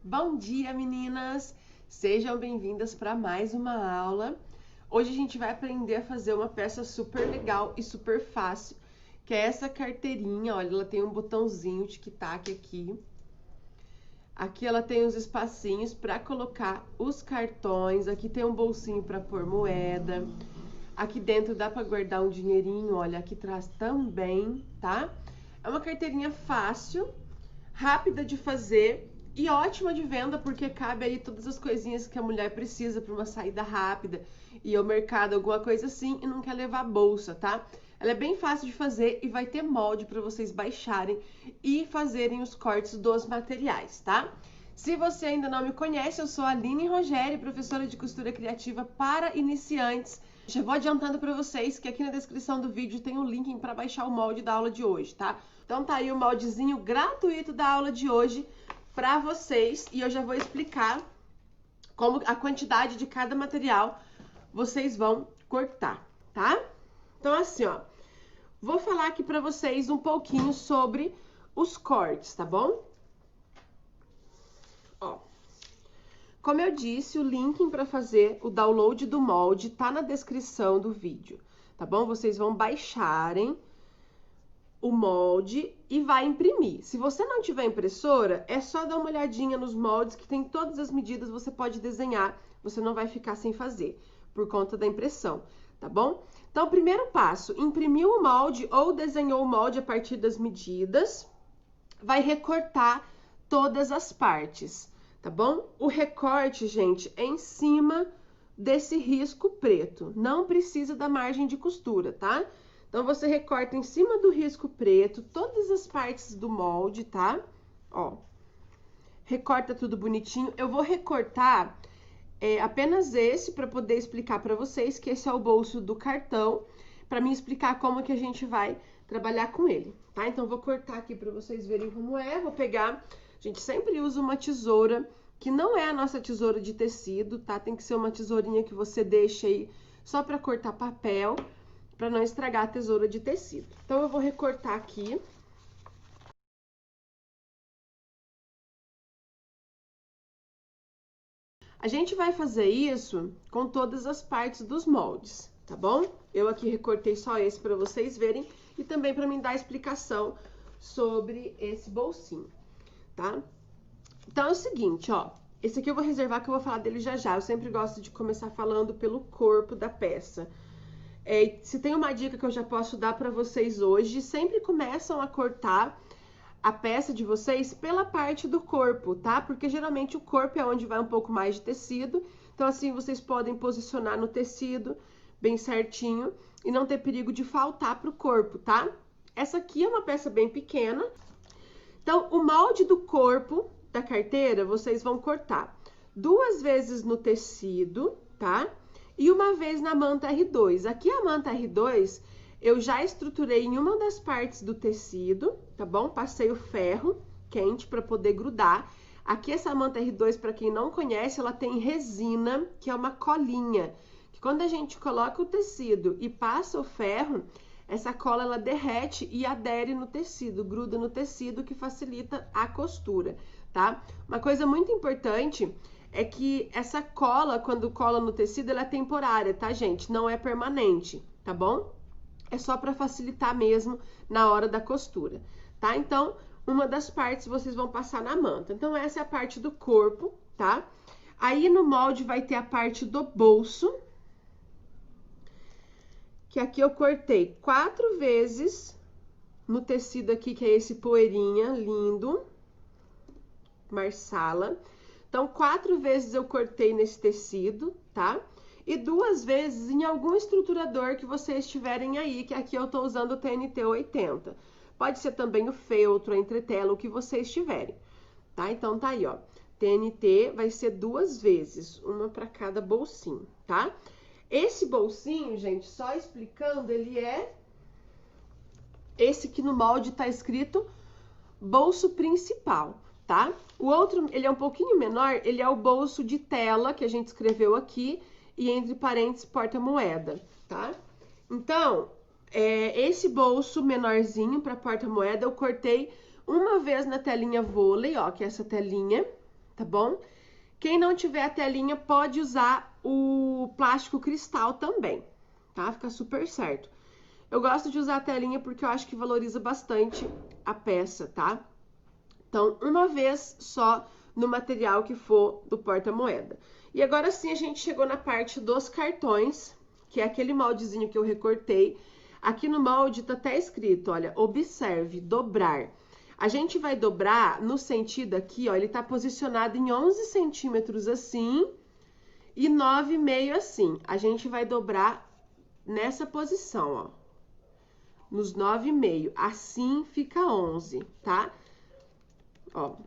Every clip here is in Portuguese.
Bom dia, meninas! Sejam bem-vindas para mais uma aula. Hoje a gente vai aprender a fazer uma peça super legal e super fácil, que é essa carteirinha. Olha, ela tem um botãozinho tic-tac aqui. Aqui ela tem os espacinhos para colocar os cartões. Aqui tem um bolsinho para pôr moeda. Aqui dentro dá para guardar um dinheirinho, olha, aqui atrás também, tá? É uma carteirinha fácil, rápida de fazer e ótima de venda, porque cabe aí todas as coisinhas que a mulher precisa para uma saída rápida, ir ao mercado, alguma coisa assim, e não quer levar bolsa, tá? Ela é bem fácil de fazer e vai ter molde para vocês baixarem e fazerem os cortes dos materiais, tá? Se você ainda não me conhece, eu sou a Aline Rogério, professora de costura criativa para iniciantes. Já vou adiantando para vocês que aqui na descrição do vídeo tem um link para baixar o molde da aula de hoje, tá? Então tá aí o moldezinho gratuito da aula de hoje para vocês e eu já vou explicar como a quantidade de cada material vocês vão cortar, tá? Então assim, ó, vou falar aqui para vocês um pouquinho sobre os cortes, tá bom? Ó, como eu disse, o link para fazer o download do molde tá na descrição do vídeo, tá bom? Vocês vão baixarem o molde e vai imprimir. Se você não tiver impressora, é só dar uma olhadinha nos moldes que tem todas as medidas, você pode desenhar, você não vai ficar sem fazer, por conta da impressão, tá bom? Então, primeiro passo, imprimiu o molde ou desenhou o molde a partir das medidas, vai recortar todas as partes, tá bom? O recorte, gente, é em cima desse risco preto, não precisa da margem de costura, tá? Então, você recorta em cima do risco preto todas as partes do molde, tá? Ó, recorta tudo bonitinho. Eu vou recortar apenas esse para poder explicar para vocês que esse é o bolso do cartão, para me explicar como que a gente vai trabalhar com ele, tá? Então, vou cortar aqui para vocês verem como é. Vou pegar, a gente sempre usa uma tesoura, que não é a nossa tesoura de tecido, tá? Tem que ser uma tesourinha que você deixa aí só para cortar papel, para não estragar a tesoura de tecido. Então, eu vou recortar aqui. A gente vai fazer isso com todas as partes dos moldes, tá bom? Eu aqui recortei só esse para vocês verem e também para me dar explicação sobre esse bolsinho, tá? Então, é o seguinte, ó. Esse aqui eu vou reservar que eu vou falar dele já já. Eu sempre gosto de começar falando pelo corpo da peça. Se tem uma dica que eu já posso dar para vocês hoje, sempre começam a cortar a peça de vocês pela parte do corpo, tá? Porque geralmente o corpo é onde vai um pouco mais de tecido, então assim vocês podem posicionar no tecido bem certinho e não ter perigo de faltar pro corpo, tá? Essa aqui é uma peça bem pequena, então o molde do corpo da carteira vocês vão cortar 2 vezes no tecido, tá? E uma vez na manta R2. Aqui a manta R2 eu já estruturei em uma das partes do tecido, tá bom? Passei o ferro quente para poder grudar. Aqui essa manta R2, para quem não conhece, ela tem resina, que é uma colinha, que quando a gente coloca o tecido e passa o ferro, essa cola ela derrete e adere no tecido, gruda no tecido, que facilita a costura, tá? Uma coisa muito importante é que essa cola, quando cola no tecido, ela é temporária, tá, gente? Não é permanente, tá bom? É só para facilitar mesmo na hora da costura, tá? Então, uma das partes vocês vão passar na manta. Então, essa é a parte do corpo, tá? Aí, no molde vai ter a parte do bolso, que aqui eu cortei 4 vezes no tecido aqui, que é esse poeirinha lindo, marsala. Então, 4 vezes eu cortei nesse tecido, tá? E 2 vezes em algum estruturador que vocês tiverem aí, que aqui eu tô usando o TNT 80. Pode ser também o feltro, a entretela, o que vocês tiverem, tá? Então, tá aí, ó. TNT vai ser 2 vezes, uma para cada bolsinho, tá? Esse bolsinho, gente, só explicando, ele é esse que no molde tá escrito bolso principal, tá? O outro, ele é um pouquinho menor, ele é o bolso de tela, que a gente escreveu aqui, e entre parênteses, porta-moeda, tá? Então, esse bolso menorzinho para porta-moeda, eu cortei uma vez na telinha vôlei, ó, que é essa telinha, tá bom? Quem não tiver a telinha pode usar o plástico cristal também, tá? Fica super certo. Eu gosto de usar a telinha porque eu acho que valoriza bastante a peça, tá? Então, uma vez só no material que for do porta-moeda. E agora sim a gente chegou na parte dos cartões, que é aquele moldezinho que eu recortei. Aqui no molde tá até escrito, olha, observe, dobrar. A gente vai dobrar no sentido aqui, ó, ele tá posicionado em 11 centímetros assim e 9,5 assim. A gente vai dobrar nessa posição, ó, nos 9,5. Assim fica 11, tá? Ó,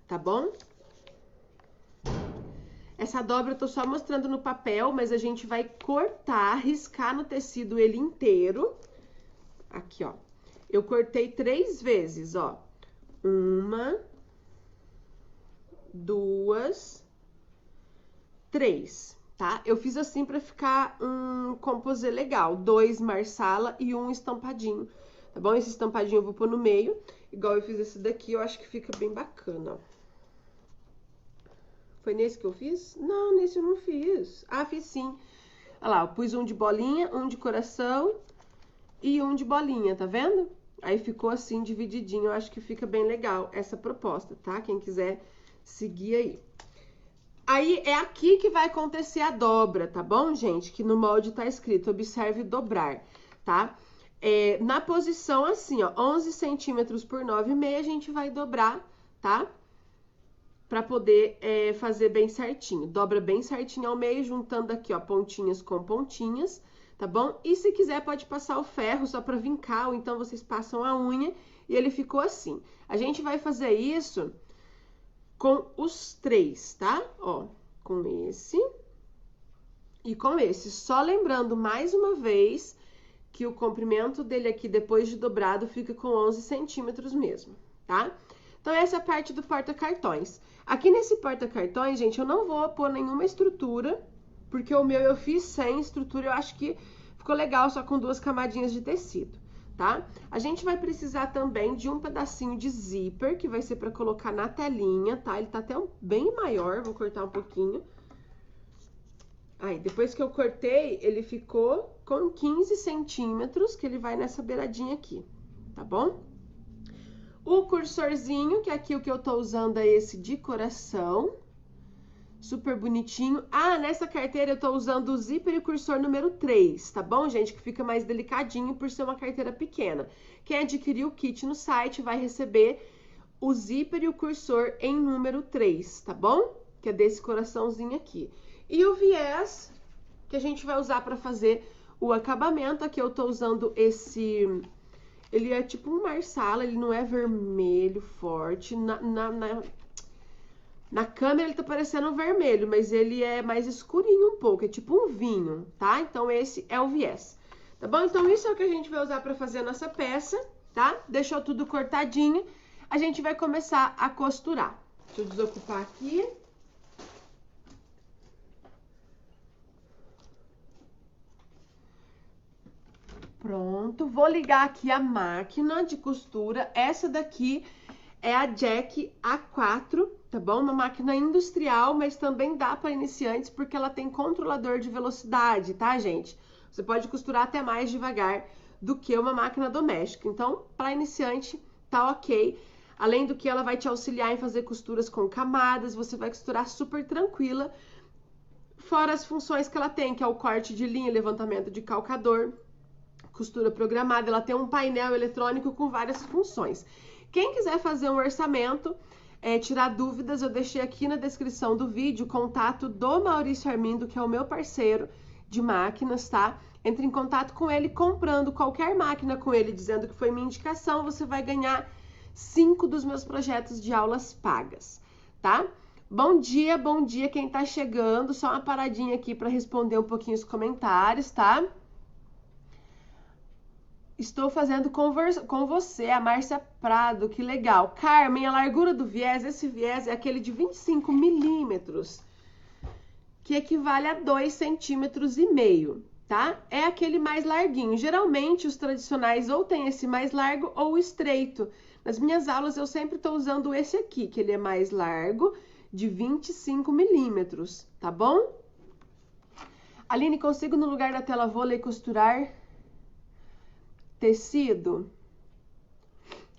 tá bom? Essa dobra eu tô só mostrando no papel, mas a gente vai cortar, riscar no tecido ele inteiro. Aqui, ó. Eu cortei 3 vezes, ó. 1, 2, 3, tá? Eu fiz assim pra ficar um composê legal. 2 marsala e 1 estampadinho, tá bom? Esse estampadinho eu vou pôr no meio, igual eu fiz esse daqui, eu acho que fica bem bacana, ó. Foi nesse que eu fiz? Não, nesse eu não fiz. Ah, fiz sim. Olha lá, eu pus um de bolinha, um de coração e um de bolinha, tá vendo? Aí ficou assim, divididinho. Eu acho que fica bem legal essa proposta, tá? Quem quiser seguir aí. Aí, é aqui que vai acontecer a dobra, tá bom, gente? Que no molde tá escrito, observe dobrar, tá? Na posição assim, ó, 11 centímetros por 9,5, a gente vai dobrar, tá? Pra poder fazer bem certinho. Dobra bem certinho ao meio, juntando aqui, ó, pontinhas com pontinhas, tá bom? E se quiser, pode passar o ferro só pra vincar, ou então vocês passam a unha e ele ficou assim. A gente vai fazer isso com os 3, tá? Ó, com esse e com esse. Só lembrando mais uma vez que o comprimento dele aqui, depois de dobrado, fica com 11 centímetros mesmo, tá? Então, essa é a parte do porta-cartões. Aqui nesse porta-cartões, gente, eu não vou pôr nenhuma estrutura, porque o meu eu fiz sem estrutura, eu acho que ficou legal só com 2 camadinhas de tecido, tá? A gente vai precisar também de um pedacinho de zíper, que vai ser pra colocar na telinha, tá? Ele tá até bem maior, vou cortar um pouquinho. Aí, depois que eu cortei, ele ficou com 15 centímetros, que ele vai nessa beiradinha aqui, tá bom? O cursorzinho, que aqui o que eu tô usando é esse de coração, super bonitinho. Ah, nessa carteira eu tô usando o zíper e o cursor número 3, tá bom, gente? Que fica mais delicadinho por ser uma carteira pequena. Quem adquirir o kit no site vai receber o zíper e o cursor em número 3, tá bom? Que é desse coraçãozinho aqui. E o viés, que a gente vai usar pra fazer o acabamento. Aqui eu tô usando esse... Ele é tipo um marsala, ele não é vermelho forte. Na câmera ele tá parecendo vermelho, mas ele é mais escurinho um pouco, é tipo um vinho, tá? Então esse é o viés, tá bom? Então isso é o que a gente vai usar pra fazer a nossa peça, tá? Deixou tudo cortadinho, a gente vai começar a costurar. Deixa eu desocupar aqui. Pronto, vou ligar aqui a máquina de costura. Essa daqui é a Jack A4, tá bom? Uma máquina industrial, mas também dá para iniciantes porque ela tem controlador de velocidade, tá, gente? Você pode costurar até mais devagar do que uma máquina doméstica. Então, para iniciante, tá ok. Além do que, ela vai te auxiliar em fazer costuras com camadas, você vai costurar super tranquila. Fora as funções que ela tem, que é o corte de linha, levantamento de calcador, costura programada. Ela tem um painel eletrônico com várias funções. Quem quiser fazer um orçamento, tirar dúvidas, eu deixei aqui na descrição do vídeo o contato do Maurício Armindo, que é o meu parceiro de máquinas, tá? Entre em contato com ele comprando qualquer máquina com ele, dizendo que foi minha indicação, você vai ganhar 5 dos meus projetos de aulas pagas, tá? Bom dia quem tá chegando. Só uma paradinha aqui para responder um pouquinho os comentários, tá? Estou fazendo com você, a Márcia Prado, que legal. Carmen, a largura do viés, esse viés é aquele de 25 milímetros, que equivale a 2,5 centímetros, tá? É aquele mais larguinho. Geralmente, os tradicionais ou tem esse mais largo ou estreito. Nas minhas aulas eu sempre tô usando esse aqui, que ele é mais largo, de 25 milímetros, tá bom? Aline, consigo no lugar da tela vôlei costurar tecido?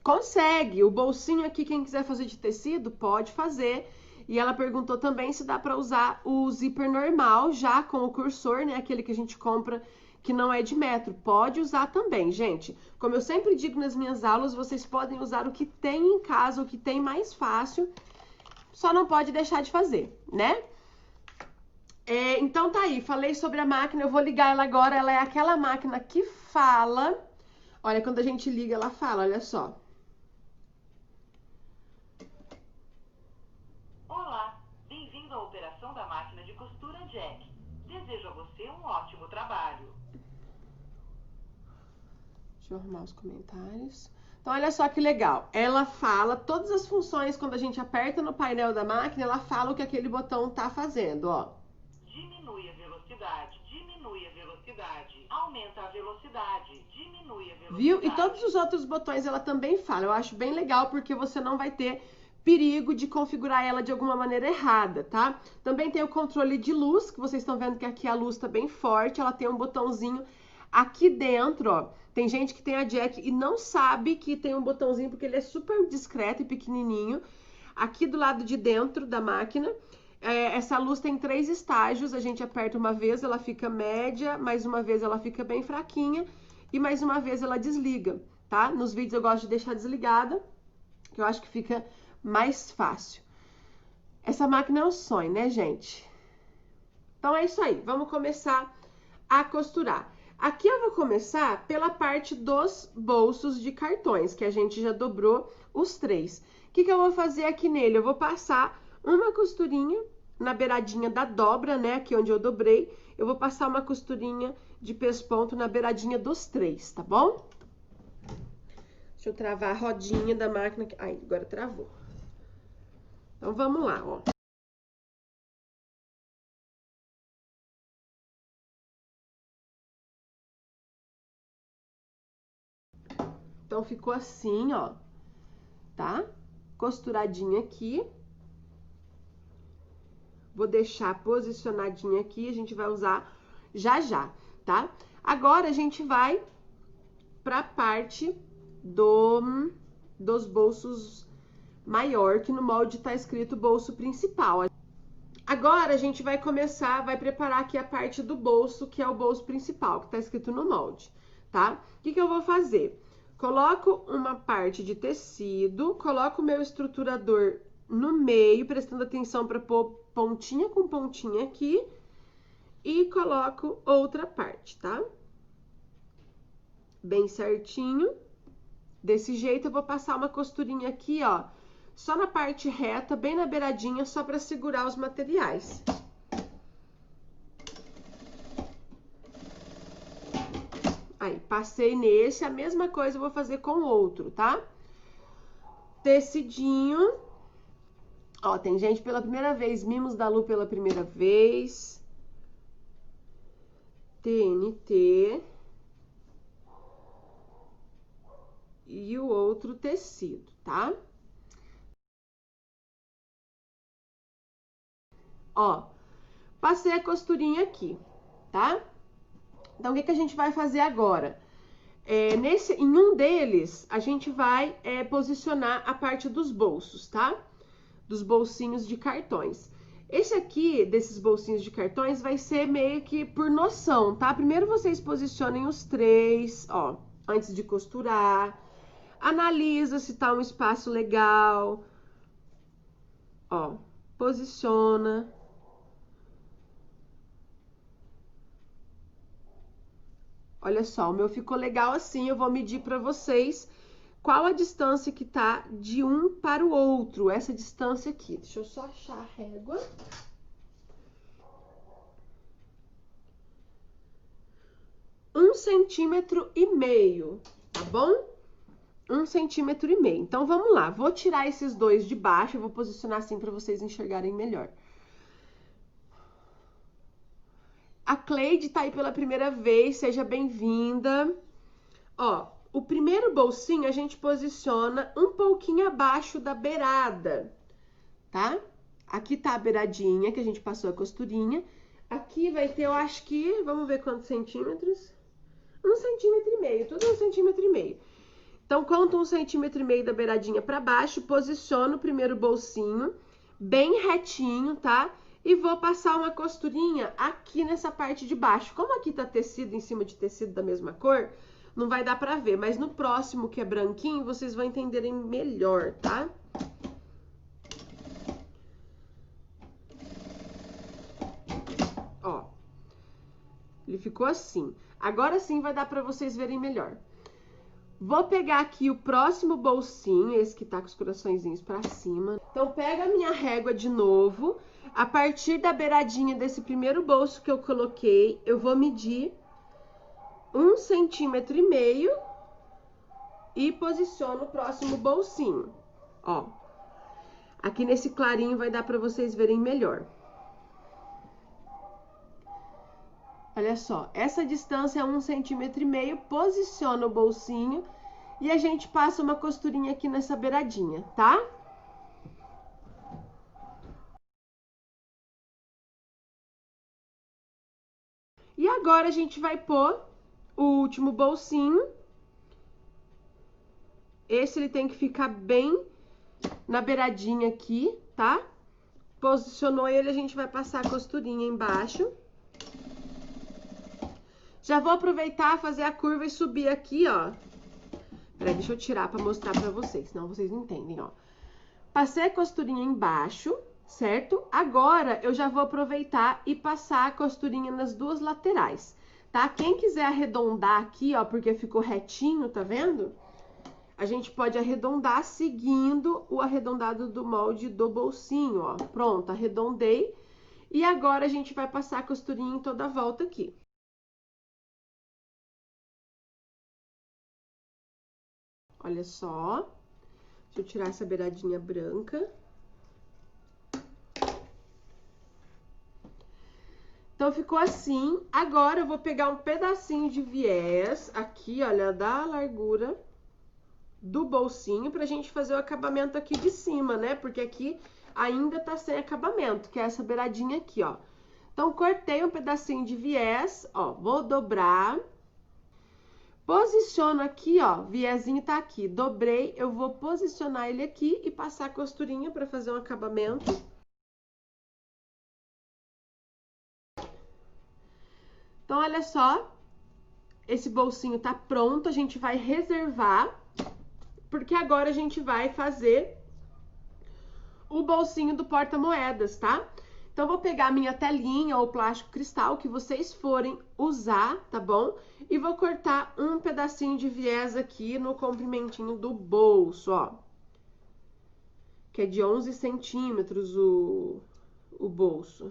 Consegue. O bolsinho aqui, quem quiser fazer de tecido, pode fazer. E ela perguntou também se dá para usar o zíper normal, já com o cursor, né? Aquele que a gente compra que não é de metro. Pode usar também, gente. Como eu sempre digo nas minhas aulas, vocês podem usar o que tem em casa, o que tem mais fácil. Só não pode deixar de fazer, né? Então tá aí, falei sobre a máquina, eu vou ligar ela agora. Ela é aquela máquina que fala. Olha, quando a gente liga, ela fala, olha só. Olá, bem-vindo à operação da máquina de costura Jack. Desejo a você um ótimo trabalho. Deixa eu arrumar os comentários. Então, olha só que legal. Ela fala todas as funções, quando a gente aperta no painel da máquina, ela fala o que aquele botão tá fazendo, ó. Diminui a velocidade, diminui a velocidade, aumenta a velocidade, diminui a velocidade. Viu? E todos os outros botões ela também fala. Eu acho bem legal porque você não vai ter perigo de configurar ela de alguma maneira errada, tá? Também tem o controle de luz, que vocês estão vendo que aqui a luz tá bem forte, ela tem um botãozinho aqui dentro, ó. Tem gente que tem a Jack e não sabe que tem um botãozinho porque ele é super discreto e pequenininho. Aqui do lado de dentro da máquina, essa luz tem 3 estágios, a gente aperta uma vez, ela fica média, mais uma vez ela fica bem fraquinha e mais uma vez ela desliga, tá? Nos vídeos eu gosto de deixar desligada, que eu acho que fica mais fácil. Essa máquina é um sonho, né, gente? Então é isso aí, vamos começar a costurar. Aqui eu vou começar pela parte dos bolsos de cartões, que a gente já dobrou os 3. O que eu vou fazer aqui nele? Eu vou passar uma costurinha na beiradinha da dobra, né, aqui onde eu dobrei. Eu vou passar uma costurinha de pesponto na beiradinha dos 3, tá bom? Deixa eu travar a rodinha da máquina. Ai, agora travou. Então, vamos lá, ó. Então, ficou assim, ó, tá? Costuradinha aqui. Vou deixar posicionadinha aqui, a gente vai usar já, tá? Agora, a gente vai pra parte dos bolsos maior, que no molde tá escrito bolso principal. Agora, a gente vai começar, vai preparar aqui a parte do bolso, que é o bolso principal, que tá escrito no molde, tá? O que eu vou fazer? Coloco uma parte de tecido, coloco o meu estruturador no meio, prestando atenção para pôr pontinha com pontinha aqui, e coloco outra parte, tá? Bem certinho. Desse jeito, eu vou passar uma costurinha aqui, ó, só na parte reta, bem na beiradinha, só para segurar os materiais. Aí, passei nesse, a mesma coisa eu vou fazer com o outro, tá? Tecidinho. Ó, tem gente pela primeira vez, Mimos da Lu pela primeira vez. TNT. E o outro tecido, tá? Ó, passei a costurinha aqui, tá? Então, o que a gente vai fazer agora? Em um deles, a gente vai posicionar a parte dos bolsos, tá? Dos bolsinhos de cartões. Esse aqui, desses bolsinhos de cartões, vai ser meio que por noção, tá? Primeiro vocês posicionem os 3, ó, antes de costurar. Analisa se tá um espaço legal. Ó, posiciona. Olha só, o meu ficou legal assim, eu vou medir para vocês qual a distância que tá de um para o outro, essa distância aqui. Deixa eu só achar a régua. Um centímetro e meio, tá bom? 1,5 centímetro. Então, vamos lá. Vou tirar esses dois de baixo, eu vou posicionar assim para vocês enxergarem melhor. A Cleide tá aí pela primeira vez, seja bem-vinda. Ó, o primeiro bolsinho a gente posiciona um pouquinho abaixo da beirada, tá? Aqui tá a beiradinha que a gente passou a costurinha. Aqui vai ter, eu acho que, vamos ver quantos centímetros? 1,5 cm, tudo 1,5 cm. Então, conta 1,5 cm da beiradinha pra baixo, posiciono o primeiro bolsinho bem retinho, tá? E vou passar uma costurinha aqui nessa parte de baixo. Como aqui tá tecido em cima de tecido da mesma cor, não vai dar pra ver, mas no próximo, que é branquinho, vocês vão entenderem melhor, tá? Ó, ele ficou assim. Agora sim vai dar pra vocês verem melhor. Vou pegar aqui o próximo bolsinho, esse que tá com os coraçõezinhos pra cima. Então, pega a minha régua de novo. A partir da beiradinha desse primeiro bolso que eu coloquei, eu vou medir 1,5 cm e posiciono o próximo bolsinho. Ó, aqui nesse clarinho vai dar pra vocês verem melhor. Olha só, essa distância é 1,5 cm, posiciona o bolsinho e a gente passa uma costurinha aqui nessa beiradinha, tá? E agora a gente vai pôr o último bolsinho. Esse ele tem que ficar bem na beiradinha aqui, tá? Posicionou ele, a gente vai passar a costurinha embaixo. Já vou aproveitar, fazer a curva e subir aqui, ó. Peraí, deixa eu tirar pra mostrar pra vocês, senão vocês não entendem, ó. Passei a costurinha embaixo, certo? Agora, eu já vou aproveitar e passar a costurinha nas duas laterais, tá? Quem quiser arredondar aqui, ó, porque ficou retinho, tá vendo? A gente pode arredondar seguindo o arredondado do molde do bolsinho, ó. Pronto, arredondei. E agora, a gente vai passar a costurinha em toda a volta aqui. Olha só. Deixa eu tirar essa beiradinha branca. Então, ficou assim. Agora, eu vou pegar um pedacinho de viés aqui, olha, da largura do bolsinho pra gente fazer o acabamento aqui de cima, né? Porque aqui ainda tá sem acabamento, que é essa beiradinha aqui, ó. Então, cortei um pedacinho de viés, ó, vou dobrar. Posiciono aqui, ó, viezinho tá aqui, dobrei, eu vou posicionar ele aqui e passar a costurinha pra fazer um acabamento. Então, olha só, esse bolsinho tá pronto, a gente vai reservar, porque agora a gente vai fazer o bolsinho do porta-moedas, tá? Então, vou pegar a minha telinha ou plástico cristal que vocês forem usar, tá bom? E vou cortar um pedacinho de viés aqui no comprimentinho do bolso, ó. Que é de 11 centímetros o bolso.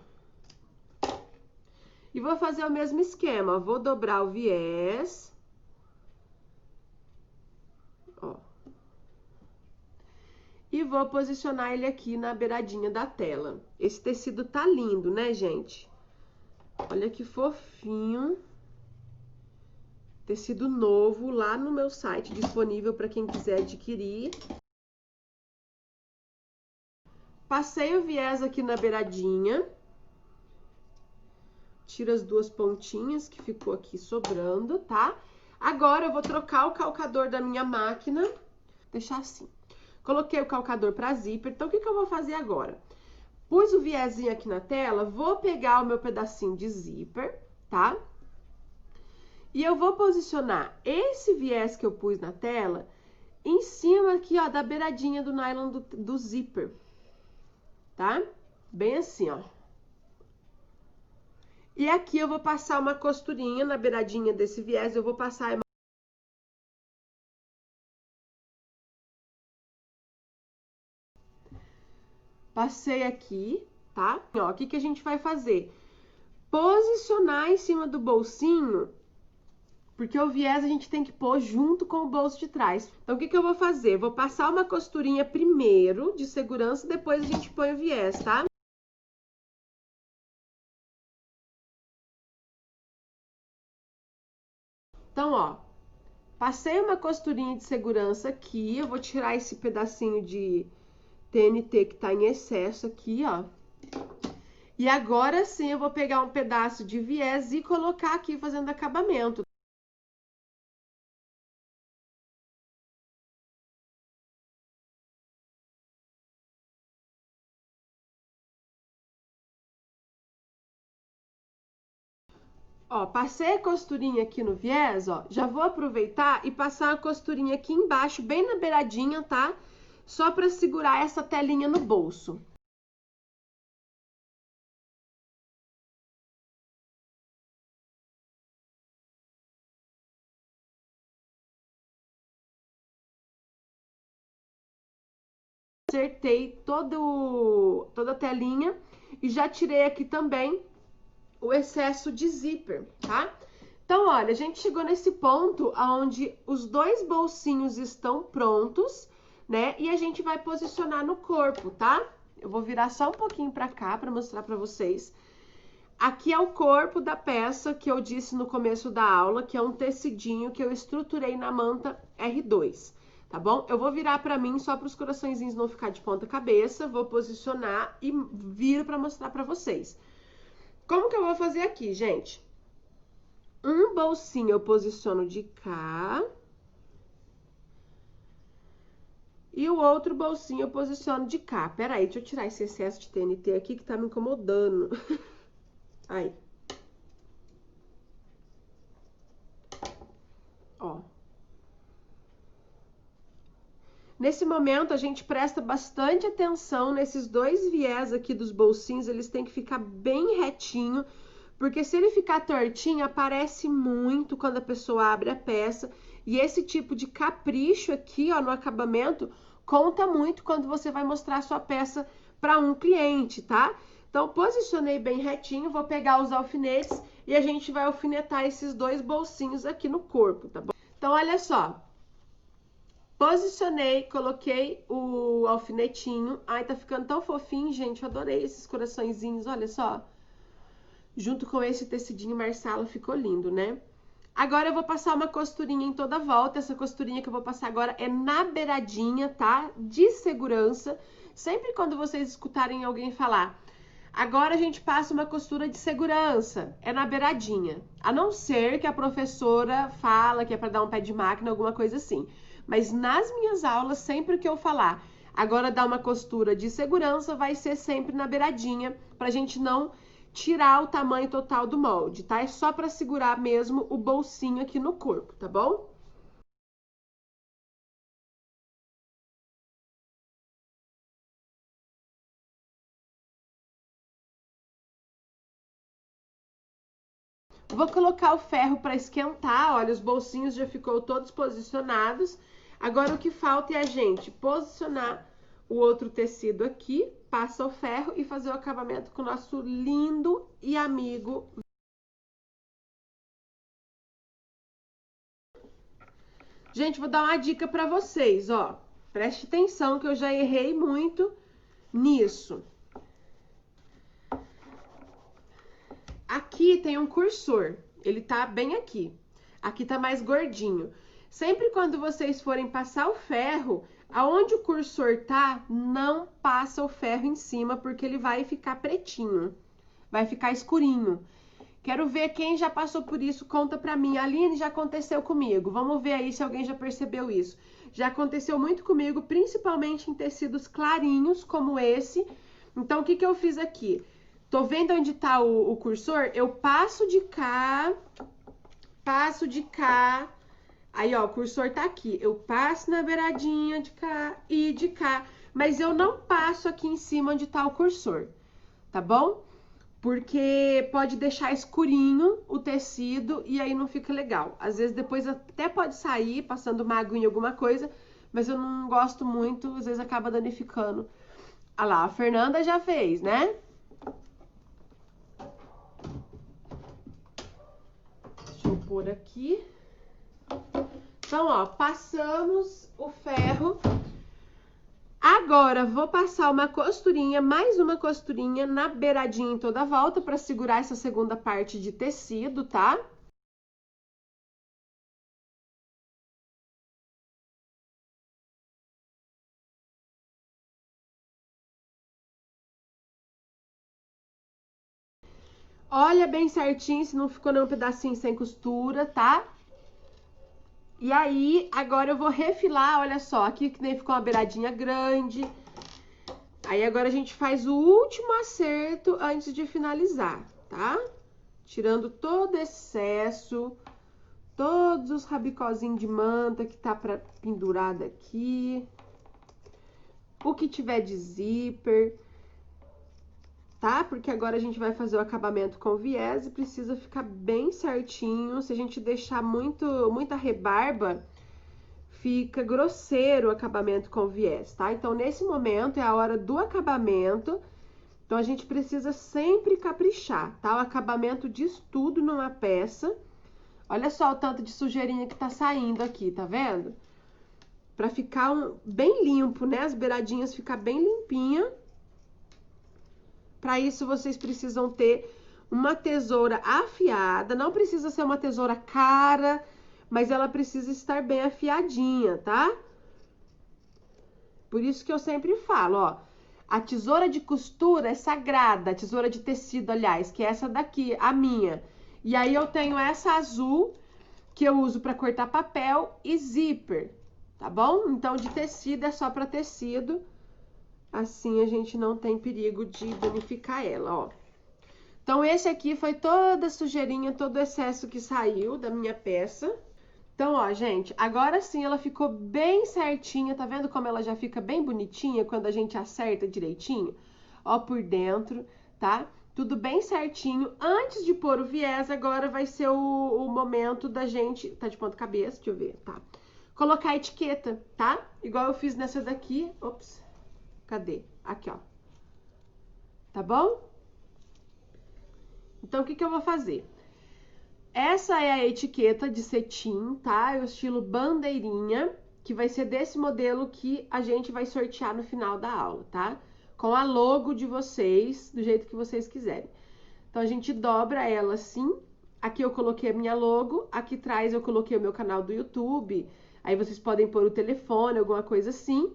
E vou fazer o mesmo esquema, vou dobrar o viés. Ó. E vou posicionar ele aqui na beiradinha da tela. Esse tecido tá lindo, né, gente? Olha que fofinho. Tecido novo lá no meu site, disponível para quem quiser adquirir. Passei o viés aqui na beiradinha. Tiro as duas pontinhas que ficou aqui sobrando, tá? Agora eu vou trocar o calcador da minha máquina. Deixar assim. Coloquei o calcador para zíper. Então, o que eu vou fazer agora? Pus o viezinho aqui na tela, vou pegar o meu pedacinho de zíper, tá? E eu vou posicionar esse viés que eu pus na tela em cima aqui, ó, da beiradinha do nylon do zíper, tá? Bem assim, ó. E aqui eu vou passar uma costurinha na beiradinha desse viés, eu vou passar... Passei aqui, tá? Ó, o que que a gente vai fazer? Posicionar em cima do bolsinho, porque o viés a gente tem que pôr junto com o bolso de trás. Então, o que que eu vou fazer? Vou passar uma costurinha primeiro, de segurança, depois a gente põe o viés, tá? Então, ó, Passei uma costurinha de segurança aqui, eu vou tirar esse pedacinho de TNT que tá em excesso aqui, ó. E agora sim eu vou pegar um pedaço de viés e colocar aqui fazendo acabamento. Ó, passei a costurinha aqui no viés, ó, já vou aproveitar e passar a costurinha aqui embaixo, bem na beiradinha, tá? Só pra segurar essa telinha no bolso. Acertei toda a telinha e já tirei aqui também o excesso de zíper, tá? Então, olha, a gente chegou nesse ponto onde os dois bolsinhos estão prontos, né? E a gente vai posicionar no corpo, tá? Eu vou virar só um pouquinho pra cá pra mostrar pra vocês. Aqui é o corpo da peça que eu disse no começo da aula, que é um tecidinho que eu estruturei na manta R2, tá bom? Eu vou virar pra mim só para os coraçõezinhos não ficar de ponta cabeça, vou posicionar e viro pra mostrar pra vocês. Como que eu vou fazer aqui, gente? Um bolsinho eu posiciono de cá. E o outro bolsinho eu posiciono de cá. Pera aí, deixa eu tirar esse excesso de TNT aqui que tá me incomodando. Aí. Ó. Nesse momento, a gente presta bastante atenção nesses dois viés aqui dos bolsinhos. Eles têm que ficar bem retinho. Porque se ele ficar tortinho, aparece muito quando a pessoa abre a peça. E esse tipo de capricho aqui, ó, no acabamento, conta muito quando você vai mostrar a sua peça para um cliente, tá? Então, posicionei bem retinho, vou pegar os alfinetes e a gente vai alfinetar esses dois bolsinhos aqui no corpo, tá bom? Então, olha só. Posicionei, coloquei o alfinetinho. Ai, tá ficando tão fofinho, gente. Eu adorei esses coraçõezinhos, olha só. Junto com esse tecidinho marsala, ficou lindo, né? Agora eu vou passar uma costurinha em toda a volta. Essa costurinha que eu vou passar agora é na beiradinha, tá? De segurança. Sempre quando vocês escutarem alguém falar, agora a gente passa uma costura de segurança, é na beiradinha. A não ser que a professora fala que é para dar um pé de máquina, alguma coisa assim. Mas nas minhas aulas, sempre que eu falar, agora dá uma costura de segurança, vai ser sempre na beiradinha, pra gente não tirar o tamanho total do molde, tá? É só para segurar mesmo o bolsinho aqui no corpo, tá bom? Vou colocar o ferro para esquentar, olha, os bolsinhos já ficou todos posicionados. Agora o que falta é a gente posicionar o outro tecido aqui, passa o ferro e fazer o acabamento com o nosso lindo e amigo. Gente, vou dar uma dica para vocês, ó. Preste atenção que eu já errei muito nisso. Aqui tem um cursor, ele tá bem aqui. Aqui tá mais gordinho. Sempre quando vocês forem passar o ferro, aonde o cursor tá, não passa o ferro em cima, porque ele vai ficar pretinho. Vai ficar escurinho. Quero ver quem já passou por isso, conta pra mim. Aline, já aconteceu comigo. Vamos ver aí se alguém já percebeu isso. Já aconteceu muito comigo, principalmente em tecidos clarinhos, como esse. Então, o que que eu fiz aqui? Tô vendo onde tá o cursor? Eu passo de cá, aí, ó, o cursor tá aqui. Eu passo na beiradinha de cá e de cá, mas eu não passo aqui em cima onde tá o cursor, tá bom? Porque pode deixar escurinho o tecido e aí não fica legal. Às vezes depois até pode sair passando uma aguinha em alguma coisa, mas eu não gosto muito, às vezes acaba danificando. Ah lá, a Fernanda já fez, né? Deixa eu pôr aqui. Então, ó, passamos o ferro. Agora, vou passar uma costurinha, mais uma costurinha na beiradinha em toda a volta para segurar essa segunda parte de tecido, tá? Olha bem certinho se não ficou nenhum pedacinho sem costura, tá? E aí, agora eu vou refilar, olha só, aqui que nem ficou uma beiradinha grande. Aí agora a gente faz o último acerto antes de finalizar, tá? Tirando todo excesso, todos os rabicozinhos de manta que tá pendurado aqui. O que tiver de zíper, tá? Porque agora a gente vai fazer o acabamento com viés e precisa ficar bem certinho. Se a gente deixar muita rebarba, fica grosseiro o acabamento com viés, tá? Então, nesse momento é a hora do acabamento. Então, a gente precisa sempre caprichar, tá? O acabamento diz tudo numa peça. Olha só o tanto de sujeirinha que tá saindo aqui, tá vendo? Pra ficar bem limpo, né? As beiradinhas ficar bem limpinha. Para isso, vocês precisam ter uma tesoura afiada. Não precisa ser uma tesoura cara, mas ela precisa estar bem afiadinha, tá? Por isso que eu sempre falo, ó. A tesoura de costura é sagrada, a tesoura de tecido, aliás, que é essa daqui, a minha. E aí eu tenho essa azul, que eu uso para cortar papel e zíper, tá bom? Então, de tecido é só para tecido. Assim a gente não tem perigo de danificar ela, ó. Então, esse aqui foi toda a sujeirinha, todo o excesso que saiu da minha peça. Então, ó, gente, agora sim ela ficou bem certinha, tá vendo como ela já fica bem bonitinha quando a gente acerta direitinho? Ó, por dentro, tá? Tudo bem certinho. Antes de pôr o viés, agora vai ser o momento da gente... Tá de ponta cabeça, deixa eu ver, tá? Colocar a etiqueta, tá? Igual eu fiz nessa daqui. Ops, cadê? Aqui, ó. Tá bom? Então, o que que eu vou fazer? Essa é a etiqueta de cetim, tá? É o estilo bandeirinha, que vai ser desse modelo que a gente vai sortear no final da aula, tá? Com a logo de vocês, do jeito que vocês quiserem. Então, a gente dobra ela assim. Aqui eu coloquei a minha logo, aqui atrás eu coloquei o meu canal do YouTube. Aí vocês podem pôr o telefone, alguma coisa assim.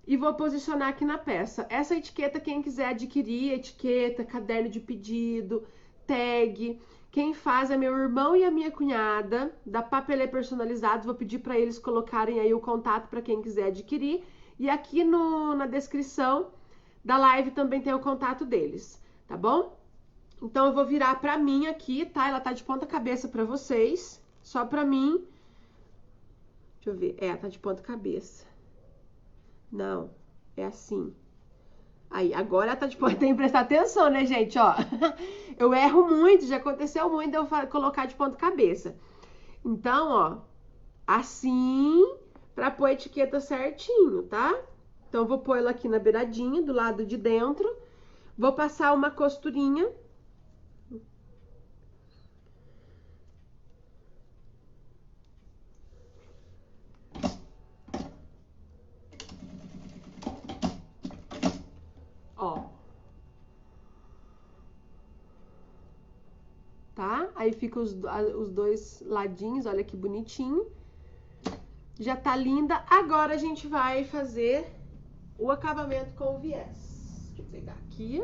E vou posicionar aqui na peça. Essa etiqueta, quem quiser adquirir, etiqueta, caderno de pedido, tag... Quem faz é meu irmão e a minha cunhada, da Papelê Personalizados. Vou pedir para eles colocarem aí o contato para quem quiser adquirir. E aqui na descrição da live também tem o contato deles, tá bom? Então, eu vou virar para mim aqui, tá? Ela tá de ponta cabeça para vocês, só para mim. Deixa eu ver. Tá de ponta cabeça. Não, é assim. Aí, agora tá de ponta... Tem que prestar atenção, né, gente? Ó, eu erro muito, já aconteceu muito de eu colocar de ponta cabeça. Então, ó, assim, pra pôr a etiqueta certinho, tá? Então, eu vou pôr ela aqui na beiradinha, do lado de dentro. Vou passar uma costurinha. Ó. Tá? Aí fica os dois ladinhos, olha que bonitinho. Já tá linda. Agora a gente vai fazer o acabamento com o viés. Deixa eu pegar aqui.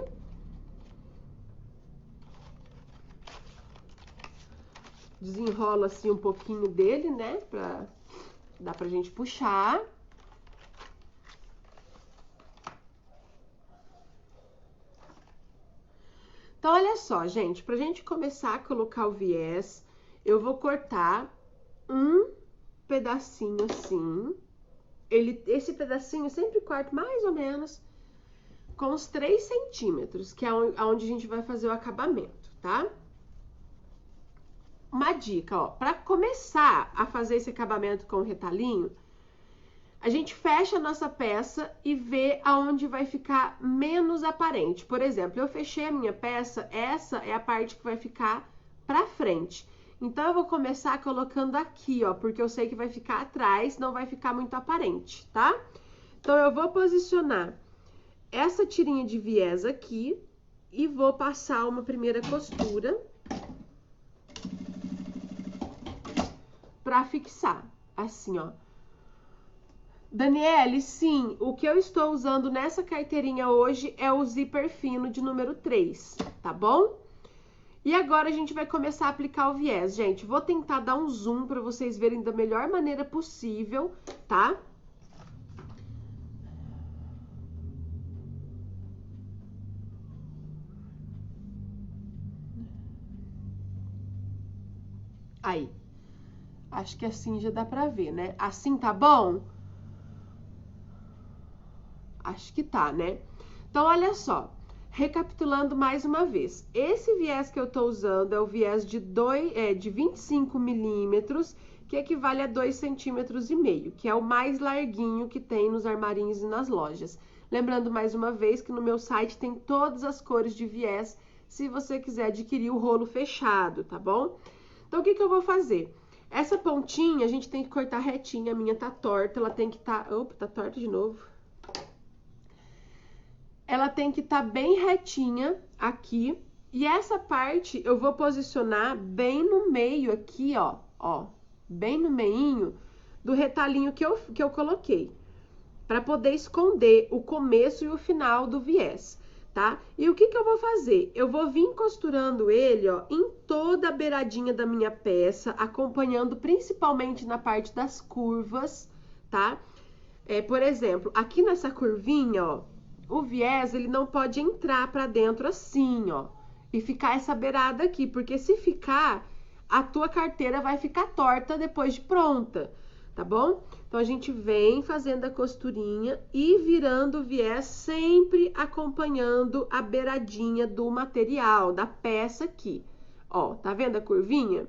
Desenrola assim um pouquinho dele, né? Dá pra gente puxar. Então, olha só, gente, pra gente começar a colocar o viés, eu vou cortar um pedacinho assim. Esse pedacinho eu sempre corto mais ou menos com uns 3 centímetros, que é onde a gente vai fazer o acabamento, tá? Uma dica, ó, pra começar a fazer esse acabamento com o retalhinho, a gente fecha a nossa peça e vê aonde vai ficar menos aparente. Por exemplo, eu fechei a minha peça, essa é a parte que vai ficar pra frente. Então, eu vou começar colocando aqui, ó, porque eu sei que vai ficar atrás, não vai ficar muito aparente, tá? Então, eu vou posicionar essa tirinha de viés aqui e vou passar uma primeira costura pra fixar, assim, ó. Daniele, sim, o que eu estou usando nessa carteirinha hoje é o zíper fino de número 3, tá bom? E agora a gente vai começar a aplicar o viés. Gente, vou tentar dar um zoom para vocês verem da melhor maneira possível, tá? Aí. Acho que assim já dá pra ver, né? Assim tá bom? Acho que tá, né? Então, olha só. Recapitulando mais uma vez. Esse viés que eu tô usando é o viés de 25 milímetros, que equivale a 2,5 cm, que é o mais larguinho que tem nos armarinhos e nas lojas. Lembrando mais uma vez que no meu site tem todas as cores de viés, se você quiser adquirir o rolo fechado, tá bom? Então, o que eu vou fazer? Essa pontinha a gente tem que cortar retinha, a minha tá torta, ela tem que tá... Opa, tá torta de novo. Ela tem que tá bem retinha aqui. E essa parte eu vou posicionar bem no meio aqui, ó. Bem no meinho do retalhinho que eu coloquei. Pra poder esconder o começo e o final do viés. Tá? E o que eu vou fazer? Eu vou vir costurando ele, ó, em toda a beiradinha da minha peça, acompanhando principalmente na parte das curvas, tá? Por exemplo, aqui nessa curvinha, ó, o viés, ele não pode entrar pra dentro assim, ó, e ficar essa beirada aqui, porque se ficar, a tua carteira vai ficar torta depois de pronta, tá bom? Então, a gente vem fazendo a costurinha e virando o viés, sempre acompanhando a beiradinha do material, da peça aqui. Ó, tá vendo a curvinha?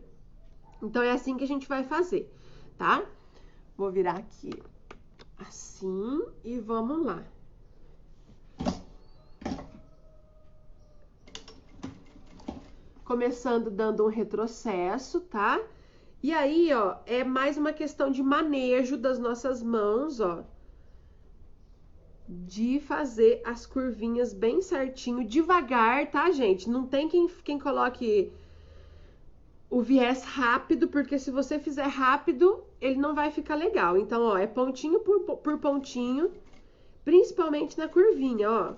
Então, é assim que a gente vai fazer, tá? Vou virar aqui assim e vamos lá. Começando dando um retrocesso, tá? E aí, ó, é mais uma questão de manejo das nossas mãos, ó. De fazer as curvinhas bem certinho, devagar, tá, gente? Não tem quem coloque o viés rápido, porque se você fizer rápido, ele não vai ficar legal. Então, ó, é pontinho por pontinho, principalmente na curvinha, ó.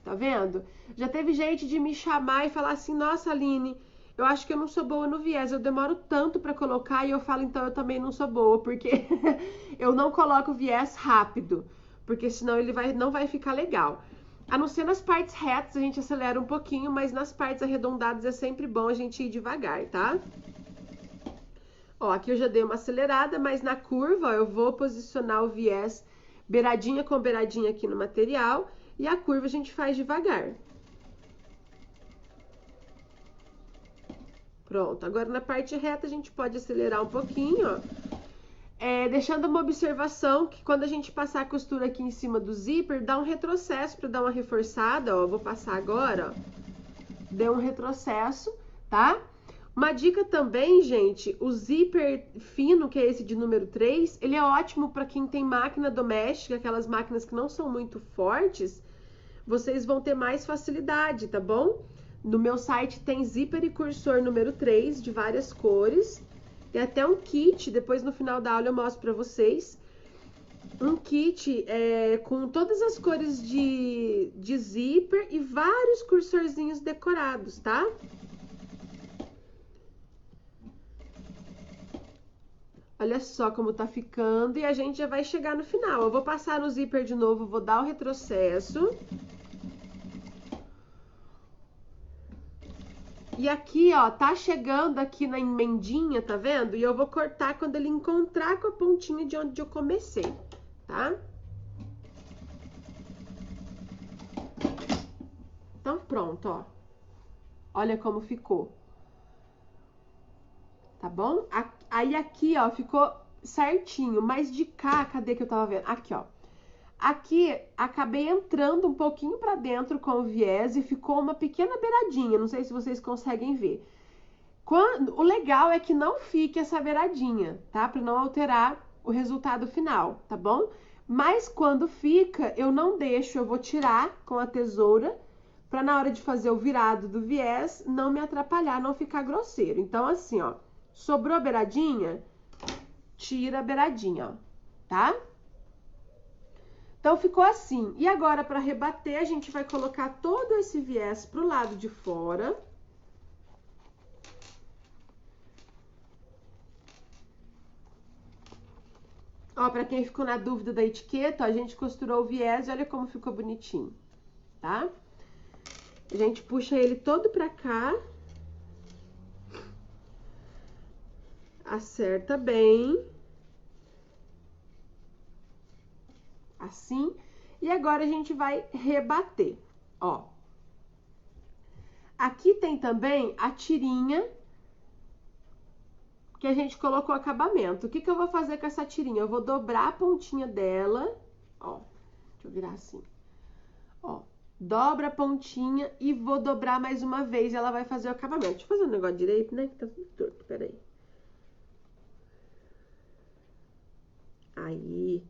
Tá vendo? Já teve gente de me chamar e falar assim, nossa, Aline... Eu acho que eu não sou boa no viés, eu demoro tanto pra colocar e eu falo, então eu também não sou boa, porque eu não coloco o viés rápido, porque senão ele não vai ficar legal. A não ser nas partes retas a gente acelera um pouquinho, mas nas partes arredondadas é sempre bom a gente ir devagar, tá? Ó, aqui eu já dei uma acelerada, mas na curva ó, eu vou posicionar o viés beiradinha com beiradinha aqui no material e a curva a gente faz devagar. Pronto, agora na parte reta a gente pode acelerar um pouquinho, ó. Deixando uma observação que quando a gente passar a costura aqui em cima do zíper, dá um retrocesso para dar uma reforçada, ó. Vou passar agora, ó. Deu um retrocesso, tá? Uma dica também, gente, o zíper fino, que é esse de número 3, ele é ótimo para quem tem máquina doméstica, aquelas máquinas que não são muito fortes, vocês vão ter mais facilidade, tá bom? No meu site tem zíper e cursor número 3, de várias cores. Tem até um kit, depois no final da aula eu mostro pra vocês. Um kit com todas as cores de zíper e vários cursorzinhos decorados, tá? Olha só como tá ficando e a gente já vai chegar no final. Eu vou passar no zíper de novo, vou dar o retrocesso. E aqui, ó, tá chegando aqui na emendinha, tá vendo? E eu vou cortar quando ele encontrar com a pontinha de onde eu comecei, tá? Então, pronto, ó. Olha como ficou. Tá bom? Aí aqui, ó, ficou certinho, mas de cá, cadê que eu tava vendo? Aqui, ó. Aqui, acabei entrando um pouquinho pra dentro com o viés e ficou uma pequena beiradinha, não sei se vocês conseguem ver. O legal é que não fique essa beiradinha, tá? Pra não alterar o resultado final, tá bom? Mas quando fica, eu não deixo, eu vou tirar com a tesoura, pra na hora de fazer o virado do viés, não me atrapalhar, não ficar grosseiro. Então, assim, ó, sobrou a beiradinha, tira a beiradinha, ó, tá? Então, Então, ficou assim. E agora, para rebater, a gente vai colocar todo esse viés pro lado de fora. Ó, para quem ficou na dúvida da etiqueta, ó, a gente costurou o viés e olha como ficou bonitinho, tá? A gente puxa ele todo pra cá. Acerta bem. Assim. E agora a gente vai rebater, ó. Aqui tem também a tirinha que a gente colocou acabamento. O que que eu vou fazer com essa tirinha? Eu vou dobrar a pontinha dela, ó. Deixa eu virar assim. Ó, dobra a pontinha e vou dobrar mais uma vez e ela vai fazer o acabamento. Deixa eu fazer um negócio direito, né? Que tá tudo torto, peraí. Aí.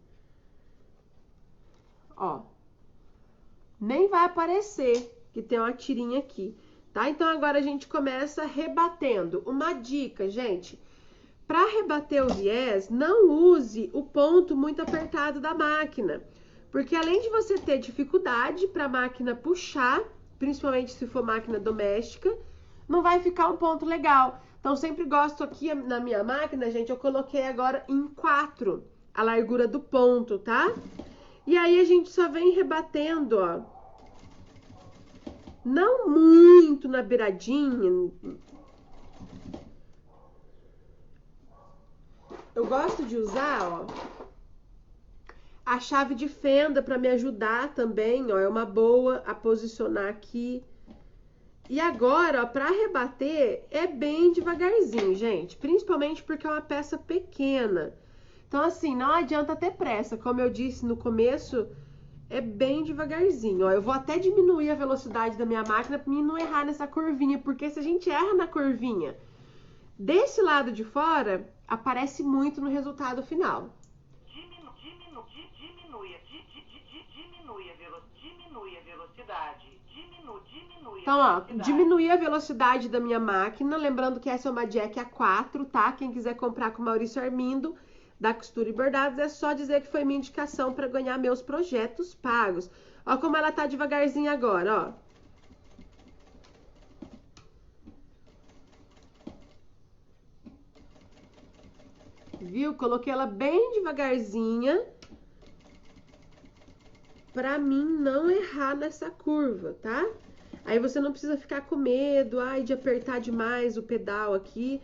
Ó. Nem vai aparecer que tem uma tirinha aqui, tá? Então, agora a gente começa rebatendo. Uma dica, gente. Para rebater o viés, não use o ponto muito apertado da máquina. Porque além de você ter dificuldade para a máquina puxar, principalmente se for máquina doméstica, não vai ficar um ponto legal. Então, sempre gosto aqui na minha máquina, gente, eu coloquei agora em 4 a largura do ponto, tá? E aí, a gente só vem rebatendo, ó. Não muito na beiradinha. Eu gosto de usar, ó, a chave de fenda para me ajudar também, ó. É uma boa a posicionar aqui. E agora, ó, para rebater, é bem devagarzinho, gente. Principalmente porque é uma peça pequena. Então, assim, não adianta ter pressa. Como eu disse no começo, é bem devagarzinho, ó. Eu vou até diminuir a velocidade da minha máquina para mim não errar nessa curvinha, porque se a gente erra na curvinha desse lado de fora, aparece muito no resultado final. Diminui a velocidade. Então, ó, diminuir a velocidade da minha máquina. Lembrando que essa é uma Jack A4, tá? Quem quiser comprar com o Maurício Armindo, da Costura e Bordados, é só dizer que foi minha indicação para ganhar meus projetos pagos. Ó como ela tá devagarzinho agora, ó. Viu? Coloquei ela bem devagarzinha pra mim não errar nessa curva, tá? Aí você não precisa ficar com medo, ai, de apertar demais o pedal aqui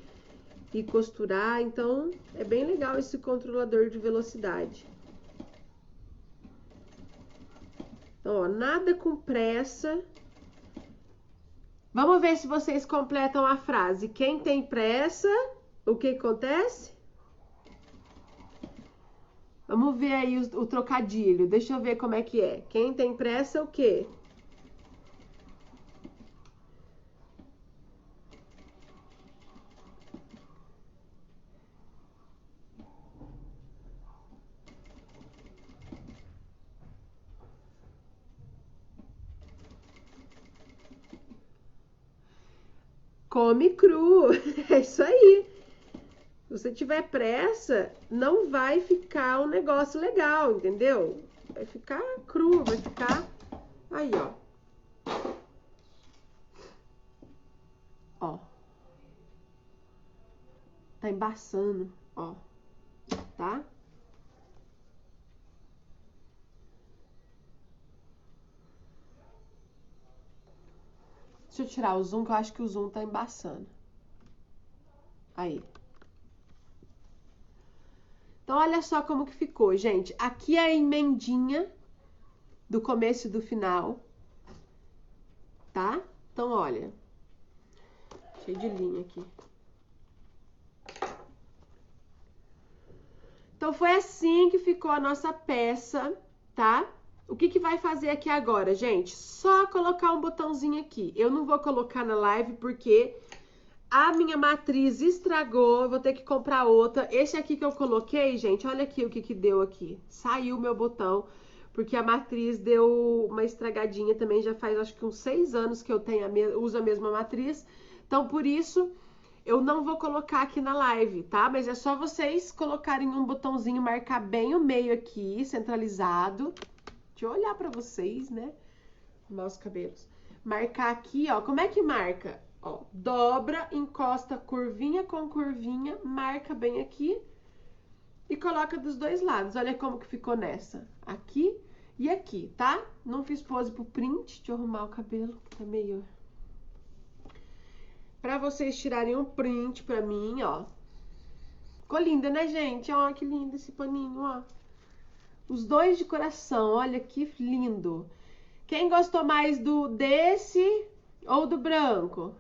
e costurar. Então, é bem legal esse controlador de velocidade. Então, ó, nada com pressa. Vamos ver se vocês completam a frase. Quem tem pressa, o que acontece? Vamos ver aí o trocadilho. Deixa eu ver como é que é. Quem tem pressa, o quê? Come cru. É isso aí. Se você tiver pressa, não vai ficar um negócio legal, entendeu? Vai ficar cru, vai ficar... Aí, ó. Ó. Tá embaçando, ó. Tá? Deixa eu tirar o zoom, que eu acho que o zoom tá embaçando. Aí. Então, olha só como que ficou, gente. Aqui é a emendinha do começo e do final, tá? Então, olha. Cheio de linha aqui. Então, foi assim que ficou a nossa peça, tá? O que que vai fazer aqui agora, gente? Só colocar um botãozinho aqui. Eu não vou colocar na live porque a minha matriz estragou, eu vou ter que comprar outra. Esse aqui que eu coloquei, gente, olha aqui o que que deu aqui. Saiu o meu botão, porque a matriz deu uma estragadinha também. Já faz, acho que uns 6 anos que eu uso a mesma matriz. Então, por isso, eu não vou colocar aqui na live, tá? Mas é só vocês colocarem um botãozinho, marcar bem o meio aqui, centralizado. Deixa eu olhar pra vocês, né? Arrumar os cabelos. Marcar aqui, ó. Como é que marca? Ó, dobra, encosta curvinha com curvinha, marca bem aqui e coloca dos dois lados. Olha como que ficou nessa. Aqui e aqui, tá? Não fiz pose pro print. Deixa eu arrumar o cabelo, que tá meio... Pra vocês tirarem um print pra mim, ó. Ficou linda, né, gente? Ó, que lindo esse paninho, ó. Os dois de coração, olha que lindo. Quem gostou mais desse ou do branco?